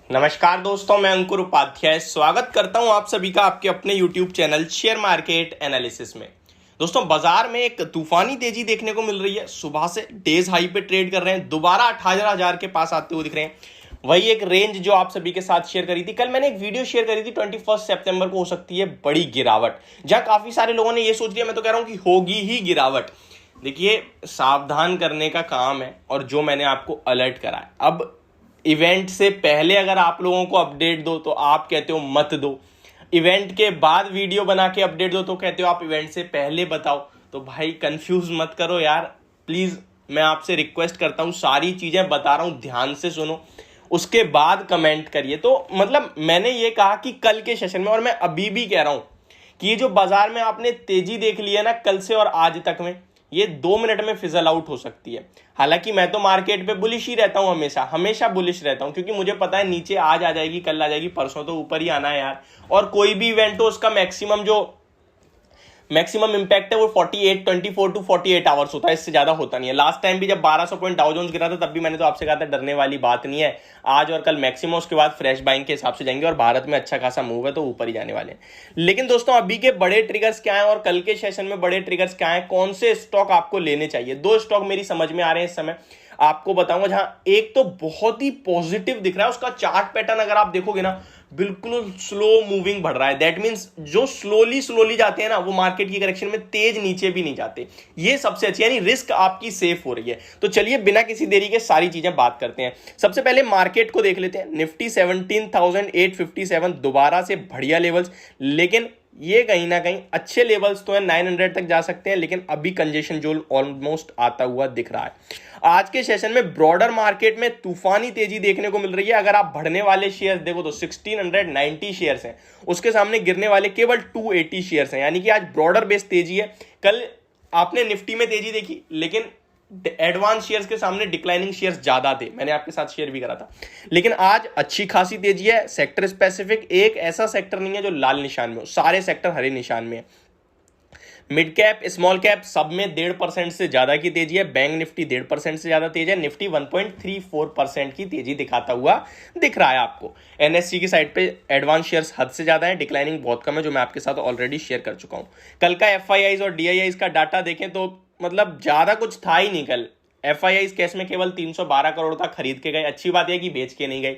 नमस्कार दोस्तों, मैं अंकुर उपाध्याय स्वागत करता हूं आप सभी का आपके अपने YouTube channel share market analysis में। दोस्तों, बाजार में एक तूफानी तेजी देखने को मिल रही है। सुबह से डेज हाई पे ट्रेड कर रहे हैं, दोबारा 18,000 के पास आते हुए दिख रहे हैं। वही एक रेंज जो आप सभी के साथ शेयर करी थी। कल मैंने एक वीडियो शेयर करी थी, 21 सितंबर को हो सकती है बड़ी गिरावट, जहां काफी सारे लोगों ने ये सोच लिया, मैं तो कह रहा हूं कि होगी ही गिरावट। देखिए, सावधान करने का काम है और जो मैंने आपको अलर्ट करा है। अब इवेंट से पहले अगर आप लोगों को अपडेट दो तो आप कहते हो मत दो, इवेंट के बाद वीडियो बना के अपडेट दो तो कहते हो आप इवेंट से पहले बताओ। तो भाई कंफ्यूज मत करो यार, प्लीज मैं आपसे रिक्वेस्ट करता हूं, सारी चीजें बता रहा हूं, ध्यान से सुनो, उसके बाद कमेंट करिए। तो मतलब मैंने ये कहा कि कल के सेशन में, और मैं अभी भी कह रहा हूं कि ये जो बाजार में आपने तेजी देख ली है ना कल से और आज तक में, ये 2 मिनट में फिजल आउट हो सकती है। हालांकि मैं तो मार्केट पे बुलिश ही रहता हूं, हमेशा बुलिश रहता हूं, क्योंकि मुझे पता है नीचे आज आ जाएगी, कल आ जाएगी, परसों तो ऊपर ही आना है यार। और कोई भी इवेंट हो, उसका मैक्सिमम इंपैक्ट है वो 24 टू 48 आवर्स होता है, इससे ज्यादा होता नहीं है। लास्ट टाइम भी जब 1200 पॉइंट डाउ जोन्स गिरा था, तब भी मैंने तो आपसे कहा था डरने वाली बात नहीं है, आज और कल मैक्सिमम, उसके बाद फ्रेश बाइंग के हिसाब से जाएंगे, और भारत में अच्छा खासा मूव है तो ऊपर ही जाने वाले हैं। लेकिन दोस्तों, अभी के बड़े ट्रिगर्स क्या हैं और कल के सेशन में बड़े ट्रिगर्स क्या हैं, कौन से स्टॉक आपको लेने चाहिए? 2 स्टॉक मेरी समझ में आ रहे हैं इस समय, आपको बताऊंगा। जहां एक तो बहुत ही पॉजिटिव दिख रहा है, उसका चार्ट पैटर्न अगर आप देखोगे ना, बिल्कुल स्लो मूविंग बढ़ रहा है। दैट मींस जो स्लोली जाते हैं ना, वो मार्केट की करेक्शन में तेज नीचे भी नहीं जाते। ये सबसे अच्छी, यानी रिस्क आपकी सेफ हो रही है। तो चलिए बिना किसी देरी के सारी चीजें बात करते हैं। सबसे पहले मार्केट को देख लेते हैं। निफ्टी 17,857 दोबारा से बढ़िया लेवल्स, लेकिन ये कहीं ना कहीं अच्छे लेवल्स तो है, 900 तक जा सकते हैं, लेकिन अभी कंजेशन जोन ऑलमोस्ट आता हुआ दिख रहा है। आज के सेशन में ब्रॉडर मार्केट में तूफानी तेजी देखने को मिल रही है। अगर आप बढ़ने वाले शेयर्स देखो तो 1690 शेयर्स हैं, उसके सामने गिरने वाले केवल 280 शेयर्स हैं, यानी कि आज ब्रॉडर बेस तेजी है। कल आपने निफ्टी में तेजी देखी, लेकिन एडवांस शेयर्स के सामने डिक्लाइनिंग शेयर्स ज्यादा थे, मैंने आपके साथ शेयर भी करा था। लेकिन आज अच्छी खासी तेजी है। सेक्टर स्पेसिफिक एक ऐसा सेक्टर नहीं है जो लाल निशान में हो, सारे सेक्टर हरे निशान में है। मिड कैप, स्मॉल कैप, सब में 1.5% से ज्यादा की तेजी है। बैंक निफ्टी 1.5% से ज्यादा तेज है। निफ्टी 1.34% की तेजी दिखाता हुआ दिख रहा है आपको। एनएससी की साइड पे एडवांस शेयर्स हद से ज्यादा है, डिक्लाइनिंग बहुत कम है, जो मैं आपके साथ ऑलरेडी शेयर कर चुका हूं। कल का एफआईआईज और डीआईआईज का डाटा देखें तो मतलब ज्यादा कुछ था ही नहीं कल। एफआईआईज कैश में केवल 312 करोड़ का खरीद के गए, अच्छी बात है कि बेच के नहीं गए।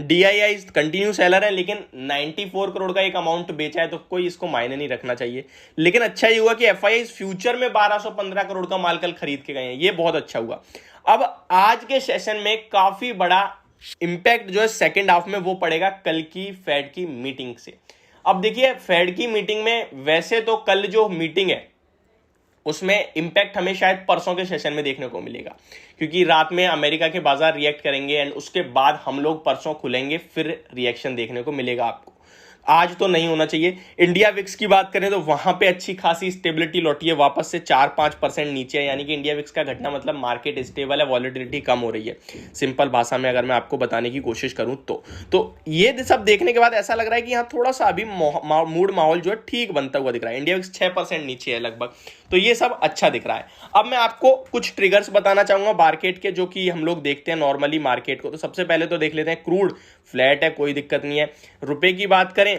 डीआईआई कंटिन्यू सेलर है, लेकिन 94 करोड़ का एक अमाउंट बेचा है, तो कोई इसको मायने नहीं रखना चाहिए। लेकिन अच्छा ये हुआ कि एफआईआई फ्यूचर में 1215 करोड़ का माल कल खरीद के गए हैं, ये बहुत अच्छा हुआ। अब आज के सेशन में काफी बड़ा इंपैक्ट जो है सेकेंड हाफ में वो पड़ेगा कल की फेड की मीटिंग से। अब देखिए, फेड की मीटिंग में वैसे तो कल जो मीटिंग है उसमें इंपैक्ट हमें शायद परसों के सेशन में देखने को मिलेगा, क्योंकि रात में अमेरिका के बाजार रिएक्ट करेंगे एंड उसके बाद हम लोग परसों खुलेंगे, फिर रिएक्शन देखने को मिलेगा आपको। आज तो नहीं होना चाहिए। इंडिया विक्स की बात करें तो वहां पे अच्छी खासी स्टेबिलिटी लौटी है, वापस से 4-5% नीचे है, यानी कि इंडिया विक्स का घटना मतलब मार्केट स्टेबल है, वॉलेटिलिटी कम हो रही है, सिंपल भाषा में अगर मैं आपको बताने की कोशिश करूं तो ये सब देखने के बाद ऐसा लग रहा है कि यहाँ थोड़ा सा अभी मूड माहौल जो है ठीक बनता हुआ दिख रहा है। इंडिया विक्स 6% नीचे है लगभग, तो ये सब अच्छा दिख रहा है। अब मैं आपको कुछ ट्रिगर्स बताना चाहूंगा मार्केट के, जो कि हम लोग देखते हैं नॉर्मली मार्केट को। तो सबसे पहले तो देख लेते हैं, क्रूड फ्लैट है, कोई दिक्कत नहीं है। रुपए की बात करें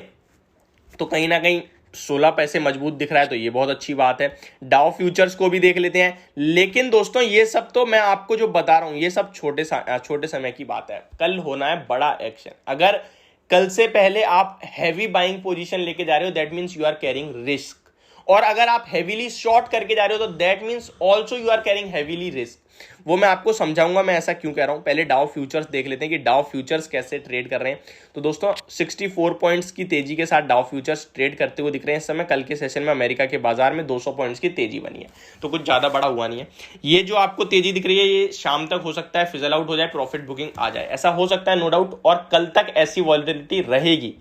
तो कहीं ना कहीं 16 पैसे मजबूत दिख रहा है, तो ये बहुत अच्छी बात है। डाउ फ्यूचर्स को भी देख लेते हैं। लेकिन दोस्तों, ये सब तो मैं आपको जो बता रहा हूं ये सब छोटे समय की बात है। कल होना है बड़ा एक्शन। अगर कल से पहले आप हैवी बाइंग पोजीशन लेके जा रहे हो, that means you are carrying risk. और अगर आप हैवीली शॉर्ट करके जा रहे हो तो that means also you are carrying heavily risk. वो मैं आपको समझाऊंगा मैं ऐसा क्यों कह रहा हूं। पहले डाउ फ्यूचर्स देख लेते हैं कि डाउ फ्यूचर्स कैसे ट्रेड कर रहे हैं। तो दोस्तों, 64 पॉइंट्स की तेजी के साथ डाउ फ्यूचर्स ट्रेड करते हुए दिख रहे हैं इस समय। कल के सेशन में अमेरिका के बाजार में 200 पॉइंट्स की तेजी बनी है, तो कुछ ज्यादा बड़ा हुआ नहीं है। ये जो आपको तेजी दिख रही है, ये शाम तक हो सकता है फिजल आउट हो जाए, प्रॉफिट बुकिंग आ जाए, ऐसा हो सकता है नो डाउट, और कल तक ऐसी वॉलेटिलिटी रहेगी।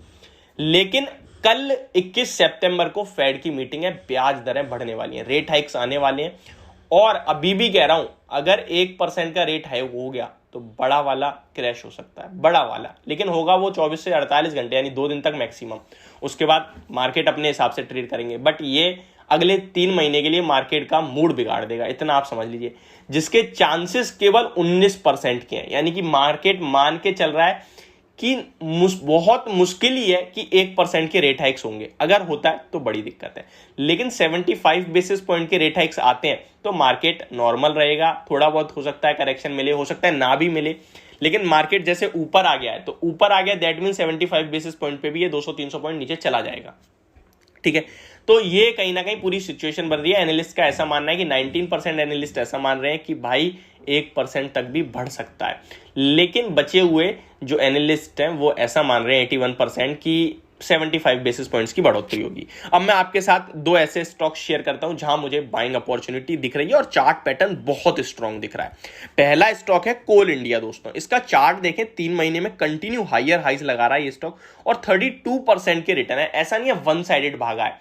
लेकिन कल 21 सितंबर को फेड की मीटिंग है, ब्याज दरें बढ़ने वाली हैं, रेट हाइक्स आने वाले हैं। और अभी भी कह रहा हूं, अगर 1% का रेट हाइक हो गया तो बड़ा वाला क्रैश हो सकता है, बड़ा वाला। लेकिन होगा वो 24 से 48 घंटे, यानी 2 दिन तक मैक्सिमम। उसके बाद मार्केट अपने हिसाब से ट्रेड करेंगे, बट ये अगले 3 महीने के लिए मार्केट का मूड बिगाड़ देगा, इतना आप समझ लीजिए। जिसके चांसेस केवल 19% के हैं, यानी कि मार्केट मान के चल रहा है कि बहुत मुश्किल ही है कि 1% के रेट हाइक्स होंगे, अगर होता है तो बड़ी दिक्कत है। लेकिन 75 बेसिस पॉइंट के रेट हाइक्स आते हैं तो मार्केट नॉर्मल रहेगा, थोड़ा बहुत हो सकता है करेक्शन मिले, हो सकता है ना भी मिले, लेकिन मार्केट जैसे ऊपर आ गया है तो ऊपर आ गया, दैट मीन 75 बेसिस पॉइंट पे भी ये 200-300 पॉइंट नीचे चला जाएगा। ठीक है, तो ये कहीं ना कहीं पूरी सिचुएशन बन रही है। एनालिस्ट का ऐसा मानना है कि 19% एनालिस्ट ऐसा मान रहे हैं कि भाई 1% तक भी बढ़ सकता है, लेकिन बचे हुए जो एनालिस्ट हैं वो ऐसा मान रहे हैं 81% की 75 बेसिस पॉइंट्स की बढ़ोतरी होगी। अब मैं आपके साथ दो ऐसे स्टॉक शेयर करता हूं जहां मुझे बाइंग अपॉर्चुनिटी दिख रही है और चार्ट पैटर्न बहुत स्ट्रांग दिख रहा है। पहला स्टॉक है कोल इंडिया दोस्तों, इसका चार्ट देखें 3 महीने में कंटिन्यू हायर हाइज लगा रहा है ये स्टॉक और 32% के रिटर्न है। ऐसा नहीं है वन साइडेड भागा है,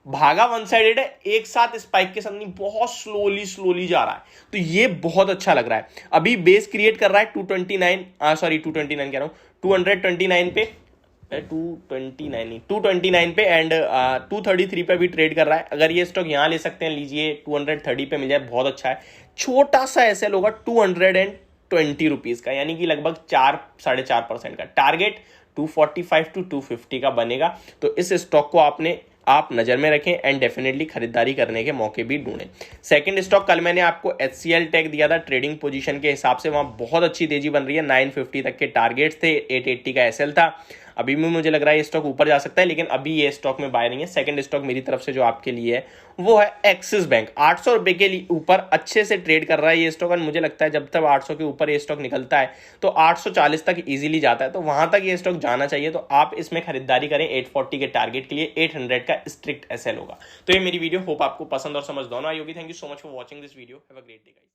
भागा वन साइडेड है, एक साथ स्पाइक के साथ नहीं, बहुत स्लोली जा रहा है, तो ये बहुत अच्छा लग रहा है। अभी बेस क्रिएट कर रहा है 229 कह रहा हूं 229 पे 229 पे एंड 233 पे भी ट्रेड कर रहा है। अगर ये स्टॉक यहां ले सकते हैं, लीजिए 230 पे मिल जाए, बहुत अच्छा है। छोटा सा एसएल होगा 220 रुपीज का, यानी कि लगभग 4-4.5% का। टारगेट 245 to 250 का बनेगा, तो इस स्टॉक को आप नजर में रखें एंड डेफिनेटली खरीदारी करने के मौके भी ढूंढें। सेकंड स्टॉक, कल मैंने आपको HCL टेक दिया था, ट्रेडिंग पोजीशन के हिसाब से वहां बहुत अच्छी तेजी बन रही है, 950 तक के टारगेट्स थे, 880 का एसएल था। अभी भी मुझे लग रहा है ये स्टॉक ऊपर जा सकता है, लेकिन अभी ये स्टॉक में बाय नहीं है। सेकंड स्टॉक मेरी तरफ से जो आपके लिए है वो है एक्सिस बैंक, 800 रुपए के लिए ऊपर अच्छे से ट्रेड कर रहा है ये स्टॉक, और मुझे लगता है जब तक 800 के ऊपर ये स्टॉक निकलता है तो 840 तक इजीली जाता है, तो वहां तक ये स्टॉक जाना चाहिए। तो आप इसमें खरीदारी करें 840 के टारगेट के लिए, 800 का स्ट्रिक्ट एसएल होगा। तो ये मेरी वीडियो होप आपको पसंद और समझ दोनों आई होगी। Thank you so much for watching this video, have a great day guys.